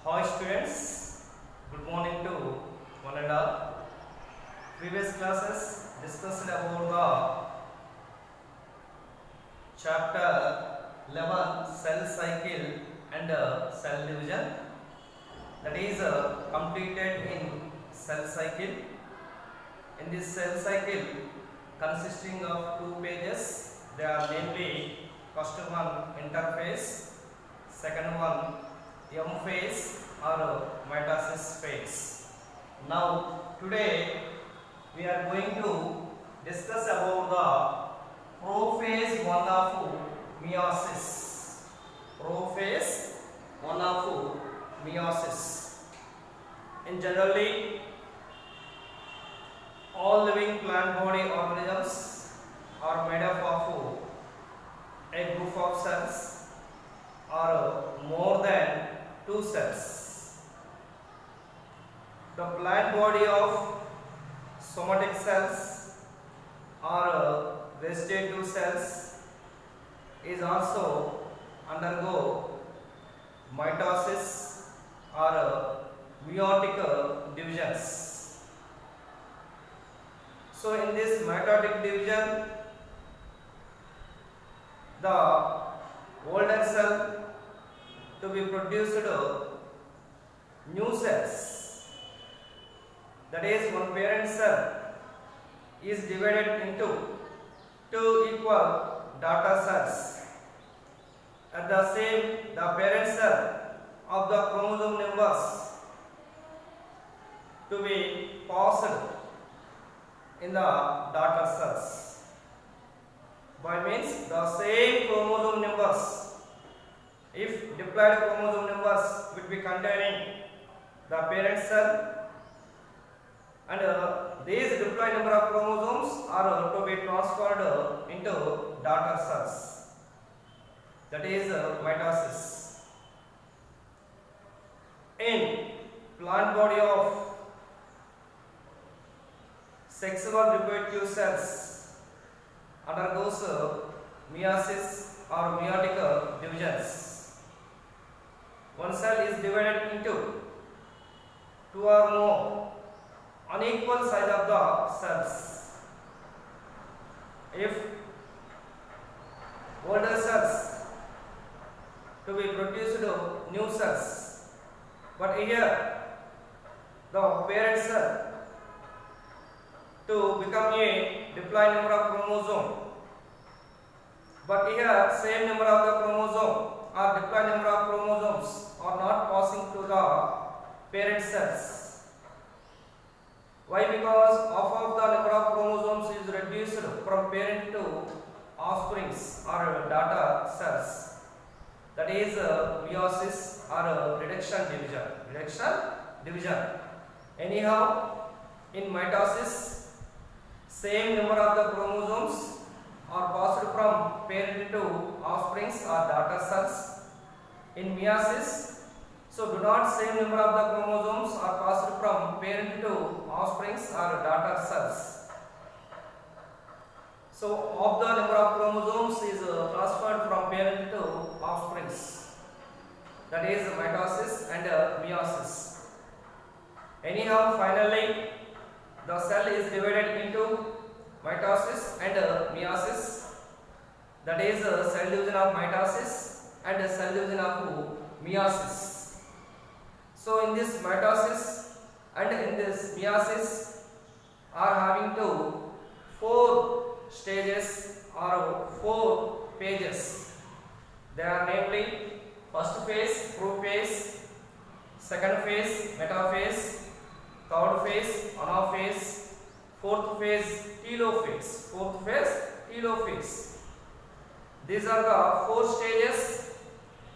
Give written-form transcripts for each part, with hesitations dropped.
Hi students, good morning to one and all. Previous classes discussed about the chapter 11 cell cycle and cell division, that is completed in cell cycle. In this cell cycle consisting of two pages, they are namely first one interphase, second one M phase or mitosis phase. Now today we are going to discuss about the prophase 1 of meiosis. Prophase 1 of meiosis. In generally, all living plant body organisms are made up of a group of cells or more than two cells. The plant body of somatic cells or vegetative cells is also undergo mitosis or meiotic divisions. So in this mitotic division, the older cell to be produced new cells, that is one parent cell is divided into two equal daughter cells. At the same, the parent cell of the chromosome numbers to be passed in the daughter cells by means the same chromosome numbers. If diploid chromosome numbers will be containing the parent cell, and these diploid number of chromosomes are to be transferred into daughter cells, that is mitosis. In plant body of sexual reproductive cells undergoes meiosis or meiotic divisions. One cell is divided into two or more unequal size of the cells. If older cells to be produced new cells, but here the parent cell to become a diploid number of chromosome, but here same number of the chromosome or diploid number of chromosomes are not passing to the parent cells. Why? Because half of the number of chromosomes is reduced from parent to offsprings or daughter cells. That is meiosis or reduction division. Anyhow, in mitosis, same number of the chromosomes are passed from parent to offsprings or daughter cells. In meiosis, so do not same number of the chromosomes are passed from parent to offsprings or daughter cells. So of the number of chromosomes is transferred from parent to offsprings. That is mitosis and meiosis. Anyhow, finally, the cell is divided into mitosis and meiosis. That is cell division of mitosis and cell division of meiosis. So in this mitosis and in this meiosis are having four stages or four phases. They are namely first phase prophase, second phase metaphase, third phase anaphase, fourth phase telophase. These are the four stages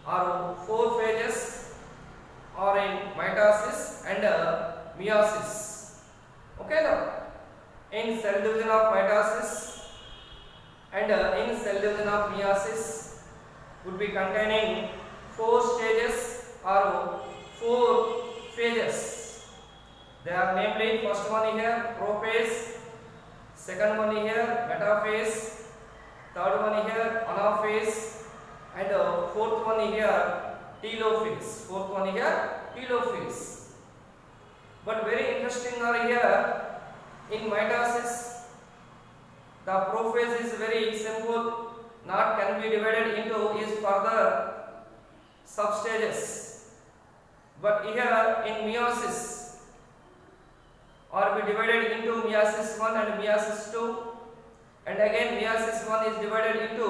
or four phases are in mitosis and meiosis. Okay now, in cell division of mitosis and in cell division of meiosis would be containing four stages or four phases. They are namely first one here prophase, second one here metaphase, third one here anaphase, and fourth one here telophase. Fourth one here, telophase. But very interesting are here in mitosis, the prophase is very simple, not can be divided into is further substages. But here in meiosis are be divided into meiosis 1 and meiosis 2, and again meiosis 1 is divided into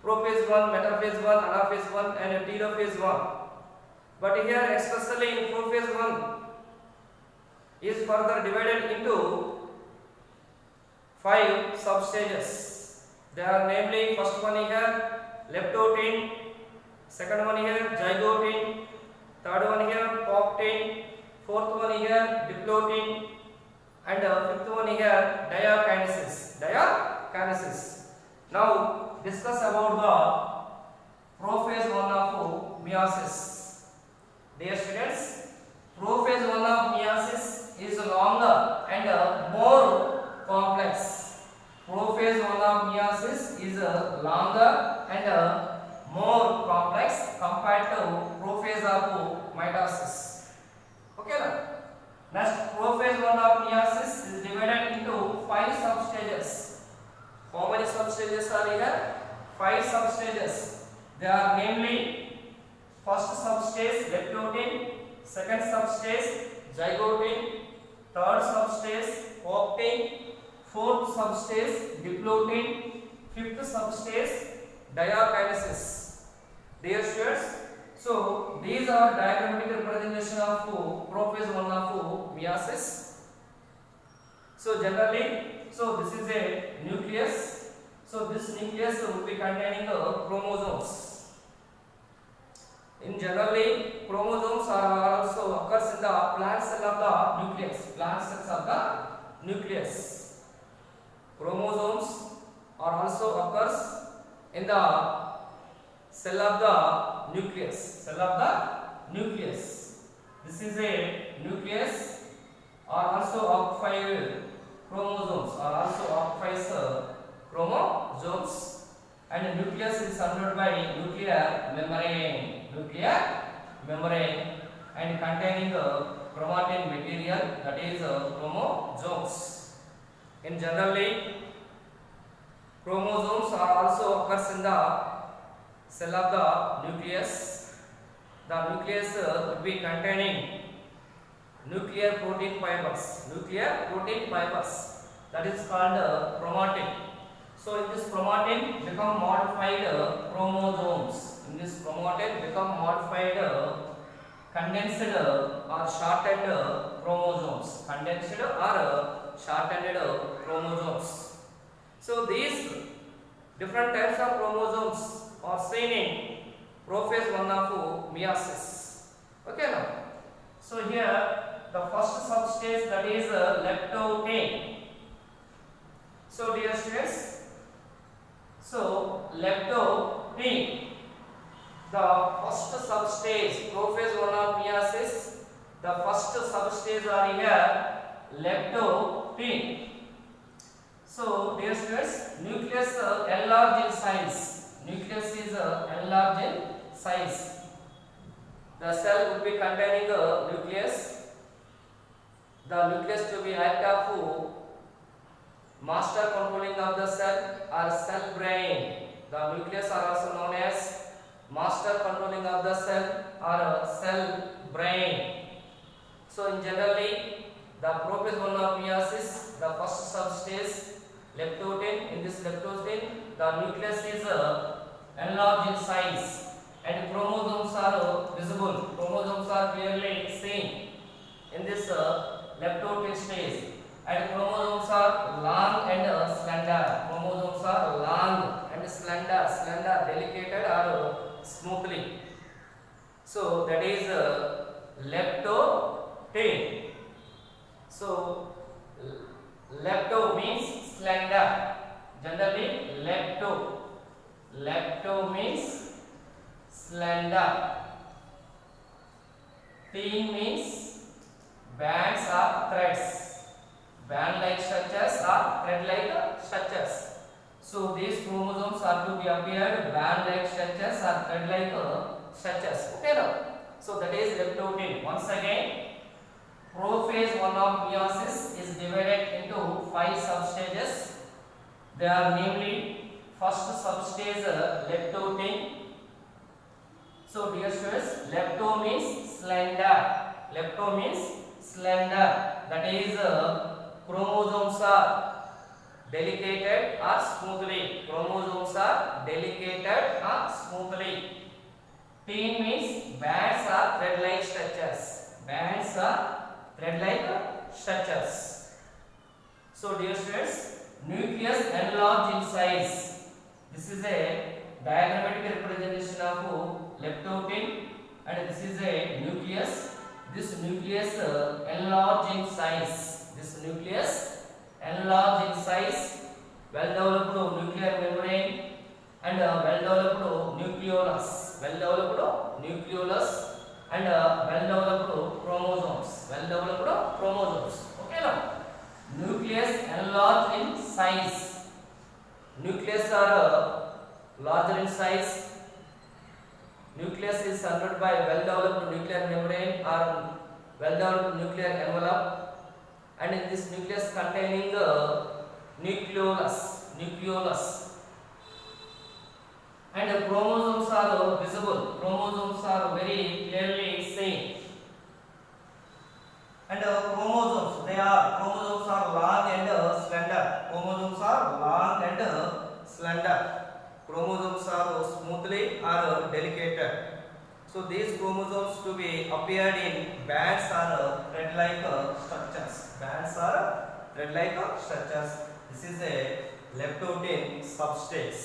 prophase 1, metaphase 1, anaphase 1 and telophase 1. But here especially in prophase 1 is further divided into 5 substages. They are namely, first one here leptotin, second one here zygotin, third one here poctin, fourth one here diplotin, and fifth one here diakinesis. Now discuss about the prophase 1 of meiosis. Dear students, prophase 1 of meiosis is longer and more complex. Prophase 1 of meiosis is longer and more complex compared to prophase of mitosis. Okay, now next, prophase 1 of meiosis is divided into 5 substages. How many substages are here? 5 substages. They are namely, first substage leptotin, second substage zygotin, third substage poctin, fourth substage diplotin, fifth substage diakinesis. Dear students, so these are diagrammatic representation of prophase 1 of meiosis. So generally, so this is a nucleus. So this nucleus will be containing chromosomes. In generally, chromosomes are also occurs in the plant cell of the nucleus. Plant cells of the nucleus. Chromosomes are also occurs in the cell of the nucleus. Cell of the nucleus. This is a nucleus. Are also occupied chromosomes. Are also occupies chromosomes. And nucleus is surrounded by nuclear membrane. Nuclear membrane and containing chromatin material, that is chromosomes. In generally, chromosomes are also occurs in the cell of the nucleus. The nucleus would be containing nuclear protein fibers. Nuclear protein fibers, that is called chromatin. So in this chromatin become modified chromosomes. In this chromatin become modified condensed or shortened chromosomes. Condensed or shortened chromosomes. So these different types of chromosomes are seen in prophase 1 of meiosis. Okay, now. So here the first substage, that is leptotin. So dear students, so leptotin, the first substage, prophase 1 of meiosis, the first substage are here leptotin. So dear students, nucleus enlarged in size. Nucleus is enlarged in size. The cell will be containing nucleus. The nucleus to be act of master controlling of the cell or cell brain. The nucleus are also known as master controlling of the cell or cell brain. So in generally, the prophase 1 of meiosis, the first substage leptotin. In this leptotin, the nucleus is enlarged in size and chromosomes are visible. Chromosomes are clearly seen in this leptotin stage, and chromosomes are long and slender. Chromosomes are long and slender, delicate or smoothly. So that is leptotin. So lepto means slender. Generally lepto means slender. Tin means bands or threads. Band like structures or thread like structures. So these chromosomes are to be appeared band like structures or thread like structures. Okay now. So that is leptotin. Once again, prophase 1 of meiosis is divided into 5 substages. They are namely first substage leptotin. So dear students, lepto means slender. Lepto means slender. That is chromosomes are delicated or smoothly. Chromosomes are delicated or smoothly. Tin means bands or thread-like structures. Bands or thread-like structures. So dear students, nucleus enlarged in size. This is a diagrammatic representation of leptotin, and this is a nucleus. This nucleus enlarged in size. This nucleus enlarged in size. Well developed nuclear membrane and well developed nucleolus. Well developed nucleolus and well developed chromosomes. Well developed chromosomes. Okay now. Nucleus enlarged in size. Nucleus are larger in size. Nucleus is surrounded by well developed nuclear membrane or well developed nuclear envelope, and in this nucleus containing nucleolus, and the chromosomes are visible. Chromosomes are very clearly seen. And chromosomes are long and slender. Chromosomes are long and slender. Chromosomes are smoothly or delicate. So these chromosomes to be appeared in bands or thread-like structures. Bands or thread-like structures. This is a leptotin substage.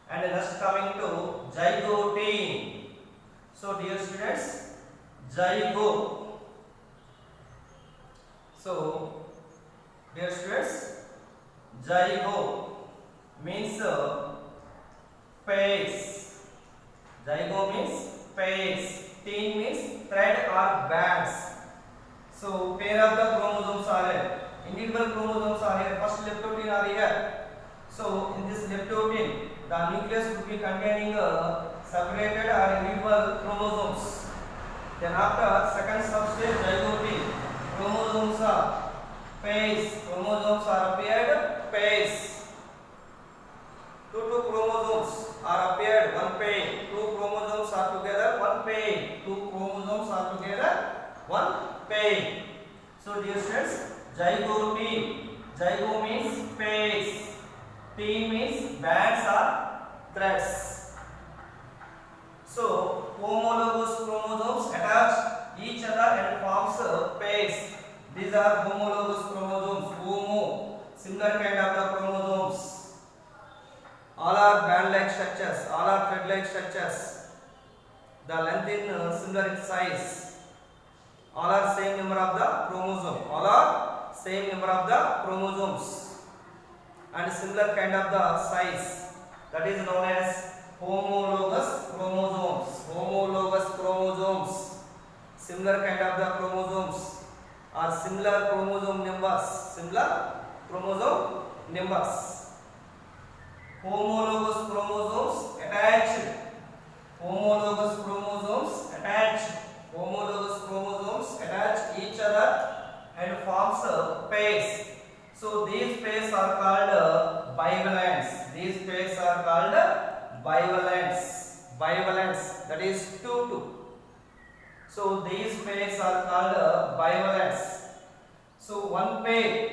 And next coming to zygote. So dear students, zygote. So dear students, zygote means pairs. Zygote means pairs. Tin means thread or bands. So pair of the chromosomes are here. Individual chromosomes are here. First leptotin are here. So in this leptotin, the nucleus would be containing separated or individual chromosomes. Then after second substage zygote, chromosomes are pairs. Chromosomes are appeared pairs. Two chromosomes are appeared one pair. Two chromosomes are together one pair. Two chromosomes are together one pair. So dear students, zygote. Zygo means pairs. Tin means bands or threads. So homologous chromosomes attach each other and forms pairs. These are homologous chromosomes. Homo, similar kind of the chromosomes. All are band-like structures. All are thread-like structures. The length in similar in size. All are same number of the chromosome. All are same number of the chromosomes and similar kind of the size. That is known as homologous chromosomes. Homologous chromosomes. Similar kind of the chromosomes or similar chromosome numbers. Similar chromosome numbers. Homologous chromosomes attached. Homologous chromosomes attached. Homologous chromosomes attach each other and forms pairs. So these pairs are called bivalents. These pairs are called bivalents. Bivalents, that is 2. So these pairs are called bivalents. So one pair,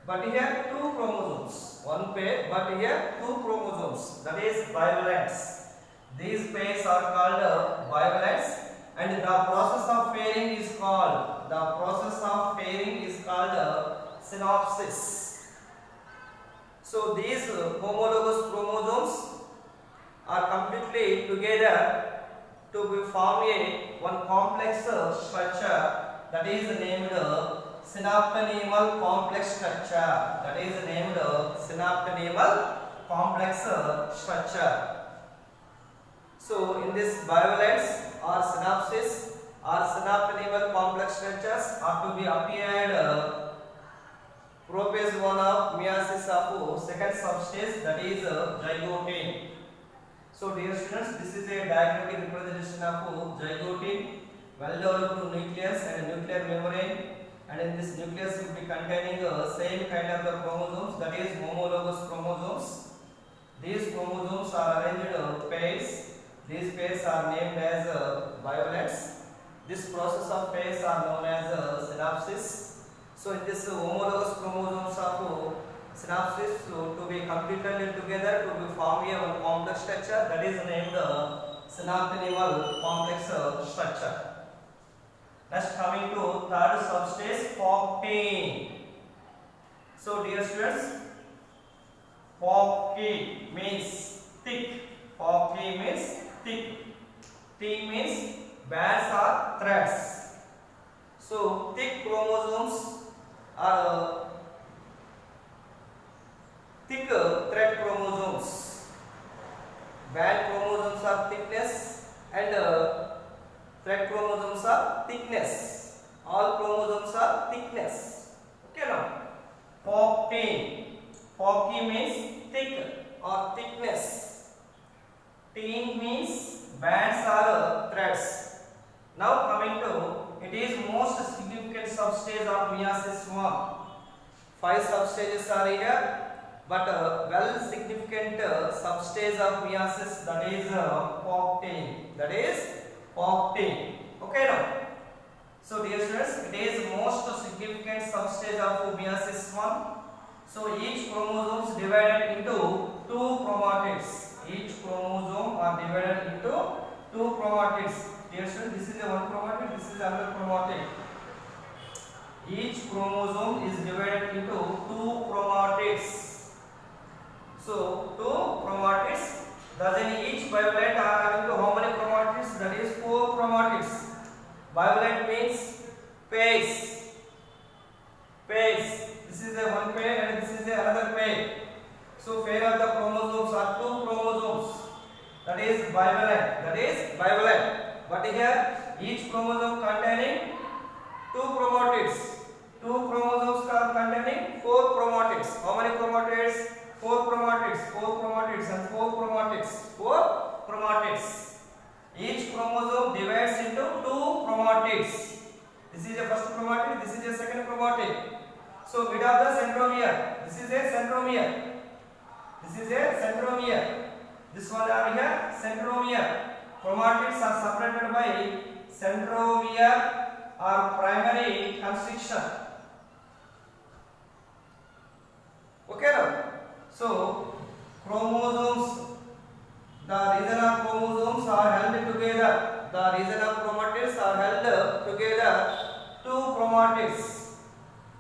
but here two chromosomes. One pair, but here two chromosomes. That is bivalents. These pairs are called bivalents, and the process of pairing is called synapsis. So these homologous chromosomes are completely together to form one complex structure that is named synaptonemal complex structure. That is named synaptonemal complex structure. So in this bivalents or synapsis or synaptonemal complex structures are to be appeared prophase 1 of meiosis of second substage, that is zygote. So dear students, this is a diagrammatic representation of zygote, well-developed nucleus and nuclear membrane, and in this nucleus will be containing same kind of the chromosomes, that is homologous chromosomes. These chromosomes are arranged pairs. These pairs are named as violets. This process of pairs are known as synapsis. So in this homologous chromosomes of synapsis to be completed together to be form a complex structure, that is named synaptimal complex structure. Next, coming to third substage, poctine. So dear students, poctine means thick. Poctine means thick. T means bands or threads. So thick chromosomes are thick thread chromosomes. Band chromosomes are thickness and thread chromosomes are thickness. All chromosomes are thickness. Okay now. Poctine. Poctine means thick or thickness. Teen means bands or threads. Now coming to, it is most significant substage of meiosis 1. 5 substages are here, but well significant substage of meiosis, that is poctine. That is poctine. Okay now. So dear students, it is most significant substage of meiosis 1. So each chromosome is divided into 2 chromatids. Each chromosome are divided into 2 chromatids. Dear students, this is a one chromatid, this is another chromatid. Each chromosome is divided into 2 chromatids. So 2 chromatids. Thus in each bivalent are having to how many chromatids? That is 4 chromatids. Bivalent means pairs. Pairs. This is a one pair and this is another pair. So pair of the chromosomes are 2 chromosomes. That is bivalent. That is bivalent. But here each chromosome containing 2 chromatids. 2 chromosomes are containing 4 chromatids. How many chromatids? 4 chromatids. 4 chromatids and 4 chromatids. 4 chromatids. Each chromosome divides into 2 chromatids. This is the first chromatid. This is the second chromatid. So mid of the centromere. This is a centromere. This is a centromere. This one are here centromere. Chromatids are separated by centromere or primary constriction. Okay now. So chromosomes, the region of chromosomes are held together. The region of chromatids are held together 2 chromatids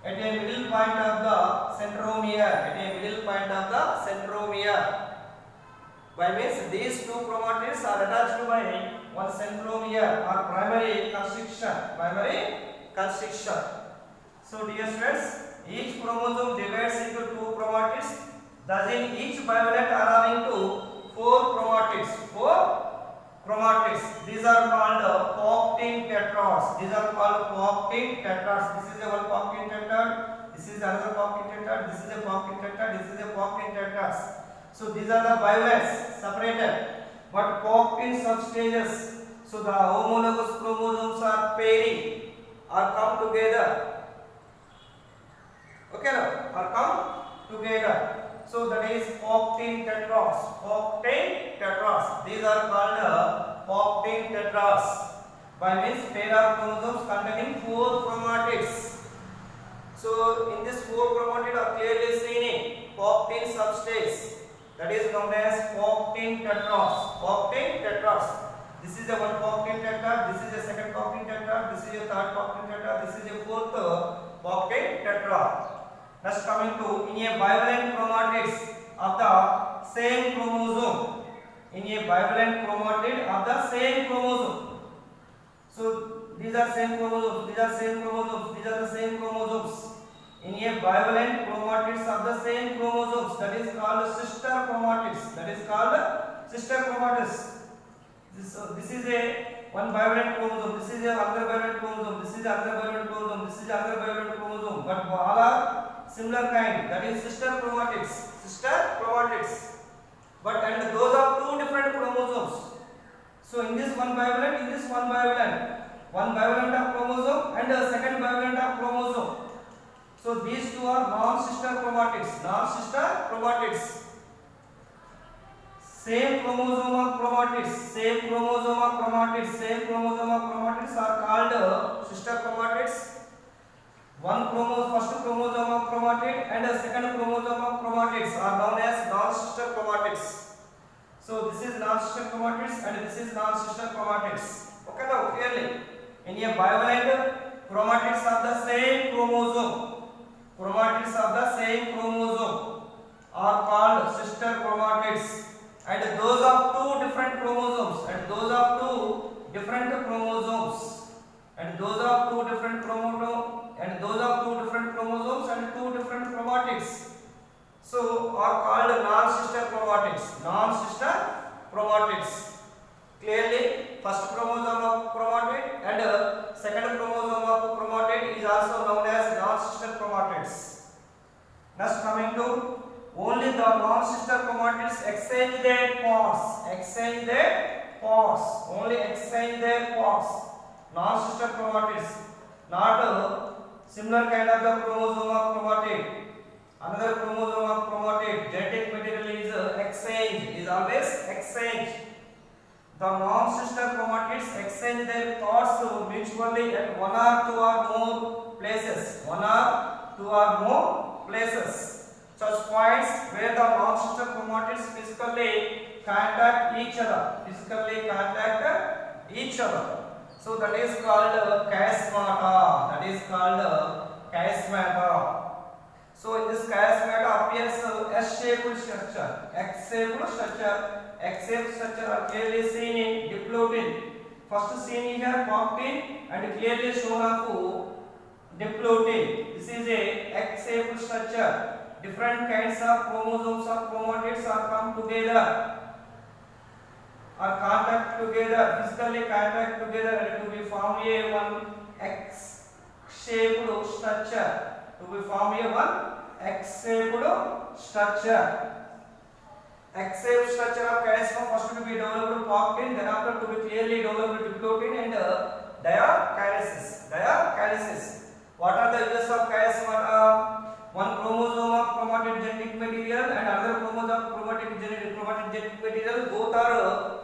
at a middle point of the centromere. At a middle point of the centromere. By means these 2 chromatids are attached by one centromere or primary constriction. Primary constriction. So dear students, each chromosome divides into 2 chromatids. Thus in each bivalent are having to 4 chromatids. 4 chromatids. These are called poctine tetrads. These are called poctine tetrads. This is a one poctine tetrad. This is another poctine tetrad. This is a poctine tetrad. This is a poctine tetrads. So these are the bivalents separated. But poctine substages. So the homologous chromosomes are pairing or come together. Okay now, or come together. So that is poctine tetrads. Poctine tetrads. These are called poctine tetrads. By means pair of chromosomes containing 4 chromatids. So in this 4 chromatids are clearly seen in poctine substage. That is known as poctine tetrads. Poctine tetrads. This is the one poctine tetrad. This is the second poctine tetrad. This is the third poctine tetrad. This is the fourth poctine tetrad. Next coming to in a bivalent chromatids of the same chromosome. In a bivalent chromatid of the same chromosome. So these are same chromosomes. These are same chromosomes. These are the same chromosomes. In a bivalent chromatids of the same chromosomes, that is called sister chromatids. That is called sister chromatids. This is a one bivalent chromosome. This is another bivalent chromosome. This is another bivalent chromosome. This is another bivalent chromosome. But all are similar kind. That is sister chromatids. Sister chromatids. but and those are two different chromosomes. So in this one bivalent, one bivalent of chromosome and a second bivalent of chromosome. So these two are non-sister chromatids. Non-sister chromatids. Same chromosome of chromatids. Same chromosome of chromatids. Same chromosome of chromatids are called sister chromatids. One chromosome, first chromosome of chromatid and a second chromosome of chromatids are known as non-sister chromatids. So this is non-sister chromatids and this is non-sister chromatids. Okay, now clearly in a bivalent, chromatids of the same chromosome, chromatids of the same chromosome are called sister chromatids, and those of two different chromosomes, and those of two different chromosomes, and those of two different chromosomes, and those of two different chromosomes and two different chromatids, so are called non-sister chromatids. Non-sister chromatids. Clearly, first chromosome of chromatid and second chromosome of chromatid is also known as non-sister chromatids. Next, coming to only the non-sister chromatids exchange their parts. Exchange their parts. Only exchange their parts. Non-sister chromatids, not similar kind of the chromosome of chromatid. Another chromosome of chromatid, genetic material is exchange, is always exchange. The non-sister chromatids exchange their parts mutually at one or two or more places. One or two or more places. Such points where the non-sister chromatids physically contact each other. Physically contact each other. So that is called chiasmata. That is called chiasmata. So in this chiasmata appears S-shaped structure, X-shaped structure. X-shaped structure are clearly seen in diplotin. First seen here coctin and clearly shown of diplotin. This is a X-shaped structure. Different kinds of chromosomes of chromatids are come together, are contact together, physically contact together and to be form a one X-shaped structure. To be form a one X-shaped structure. X-shaped structure of chiasma first to be developed coctin, then after to be clearly developed diplotin and diakinesis. Diakinesis. What are the uses of chiasma? One chromosome of chromatid genetic material and another chromosome of chromatid genetic material, both are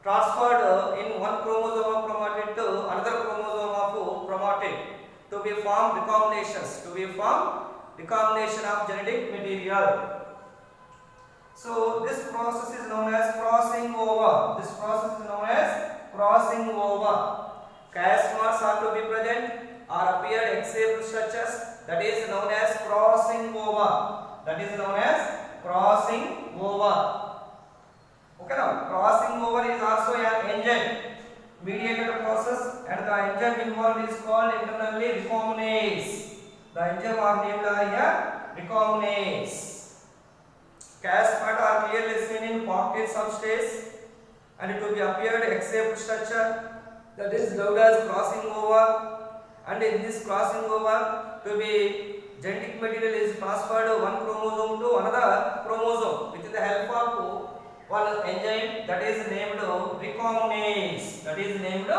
transferred in one chromosome of chromatid to another chromosome of chromatid to be formed recombinations, to be formed recombination of genetic material. So this process is known as crossing over. This process is known as crossing over. Chiasmas are to be present or appear X-shaped structures, that is known as crossing over. That is known as crossing over. Okay, now crossing over is also an enzyme mediated process, and the enzyme involved is called internally recombinase. The enzyme are named here recombinase. Chiasmata are clearly seen in coctin subspace and it will be appeared X-shaped structure, that is known as crossing over. And in this crossing over, to be genetic material is transferred one chromosome to another chromosome with the help of one enzyme that is named recombinase. That is named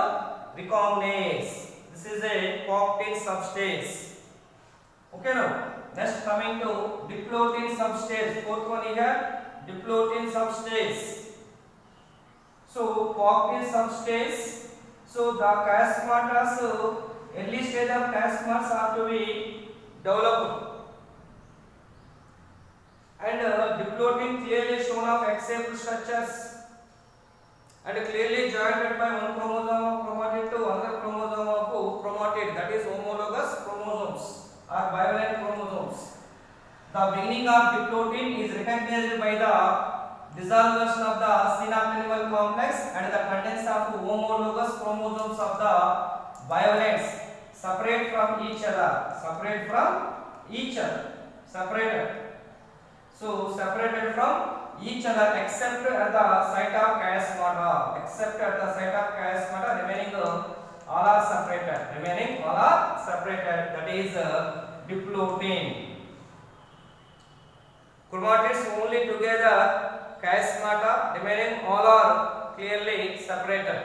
recombinase. This is a coctin subspace. Okay, now next coming to diplotin subspace. Fourth one here, diplotin subspace. So coctin subspace. So the chiasmatas, early stage of chiasmas are to be developed, and diplotin clearly shown of X-shaped structures and clearly joined by one chromosome of chromatid to another chromosome of chromatid, that is homologous chromosomes or bivalent chromosomes. The beginning of diplotin is recognized by the dissolution of the synaptic complex and the contents of homologous chromosomes of the bivalents separate from each other. Separate from each other. Separated. So separated from each other except at the site of chiasmata. Except at the site of chiasmata, remaining all are separated. Remaining all are separated. That is diplotin. Chromatids only together chiasmata remaining all are clearly separated.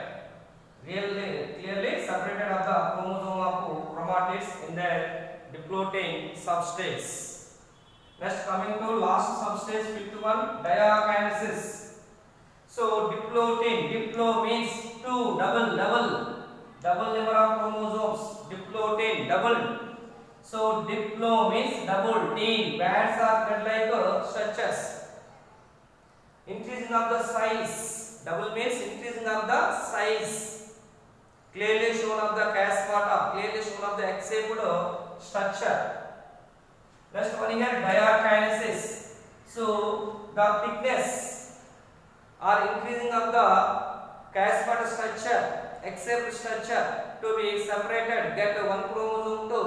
Clearly separated of the chromosome of chromatids in their diplotin substage. Next, coming to last substage, fifth one, diakinesis. So diplotin, diplo means two, double number of chromosomes. Diplotin, double. So diplo means double. Teen, bands are thread-like structures. Increasing of the size. Double means increasing of the size. Clearly shown of the chiasmata, clearly shown of the X-shaped structure. Next one here, diakinesis. So the thickness or increasing of the chiasmata structure, X-shaped structure to be separated, get one chromosome to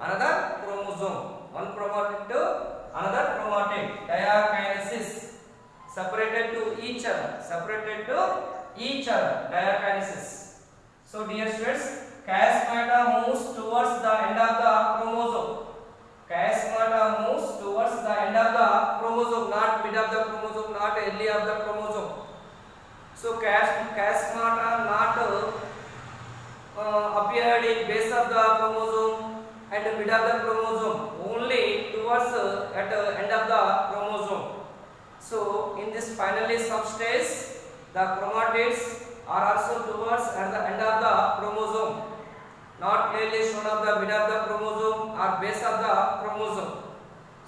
another chromosome, one chromatid to another chromatid. Diakinesis, separated to each other, diakinesis. So dear students, chiasmata moves towards the end of the chromosome. Chiasmata moves towards the end of the chromosome, not mid of the chromosome, not early of the chromosome. So chiasmata not appeared in base of the chromosome and mid of the chromosome, only towards at the end of the chromosome. So in this finally substage, the chromatids are also towards at the end of the chromosome, not clearly shown of the mid of the chromosome or base of the chromosome.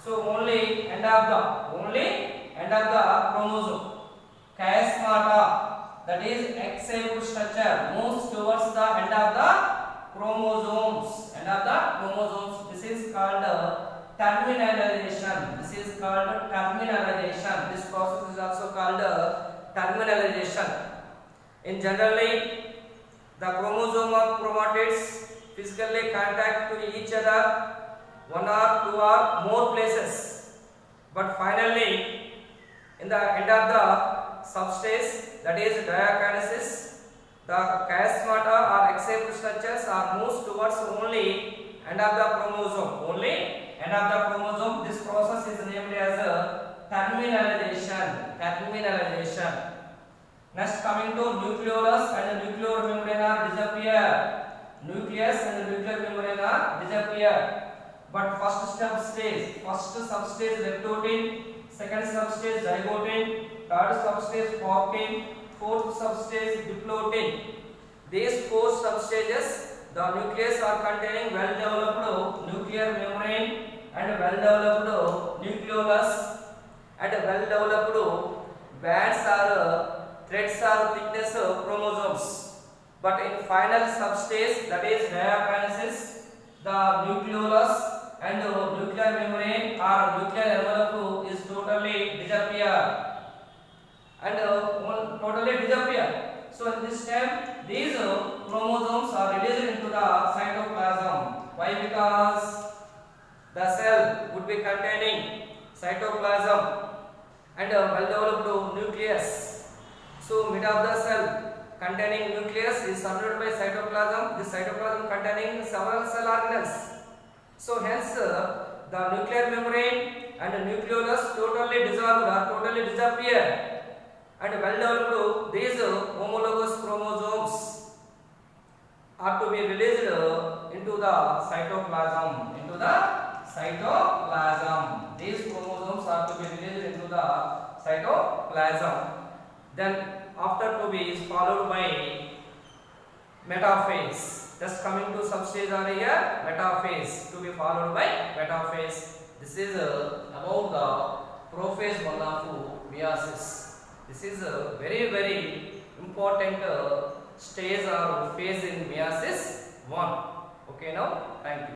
So only end of the chromosome. Chiasmata, that is X-shaped structure, moves towards the end of the chromosomes. This is called terminalization. This process is also called terminalization. In generally, the chromosome of chromatids physically contact to each other one or two or more places, but finally in the end of the substage, that is diakinesis, the chiasmata or X-shaped structures are moved towards only end of the chromosome. This process is named as terminalization. Next, coming to nucleolus and nuclear membrane are disappear. Nucleus and nuclear membrane are disappear. But first substage leptotin, second substage zygotin, third substage porptin, fourth substage diplotin. These four substages, the nucleus are containing well-developed nuclear membrane and well-developed nucleolus and well-developed bands or threads or thickness of chromosomes. But in final substage, that is diakinesis, the nucleolus and nuclear membrane or nuclear envelope is totally disappear. So in this time, these chromosomes are released into the cytoplasm. Why? Because the cell would be containing cytoplasm and well-developed nucleus. So mid of the cell containing nucleus is surrounded by cytoplasm. This cytoplasm containing several cell organelles. So hence the nuclear membrane and the nucleolus totally dissolved or totally disappear, and well-developed these homologous chromosomes are to be released into the cytoplasm. These chromosomes are to be released into the cytoplasm. Then after to be is followed by metaphase. Just coming to substage are here, metaphase to be followed by metaphase. This is about the prophase 1 of meiosis. This is a very important stage or phase in meiosis 1. Okay, now thank you.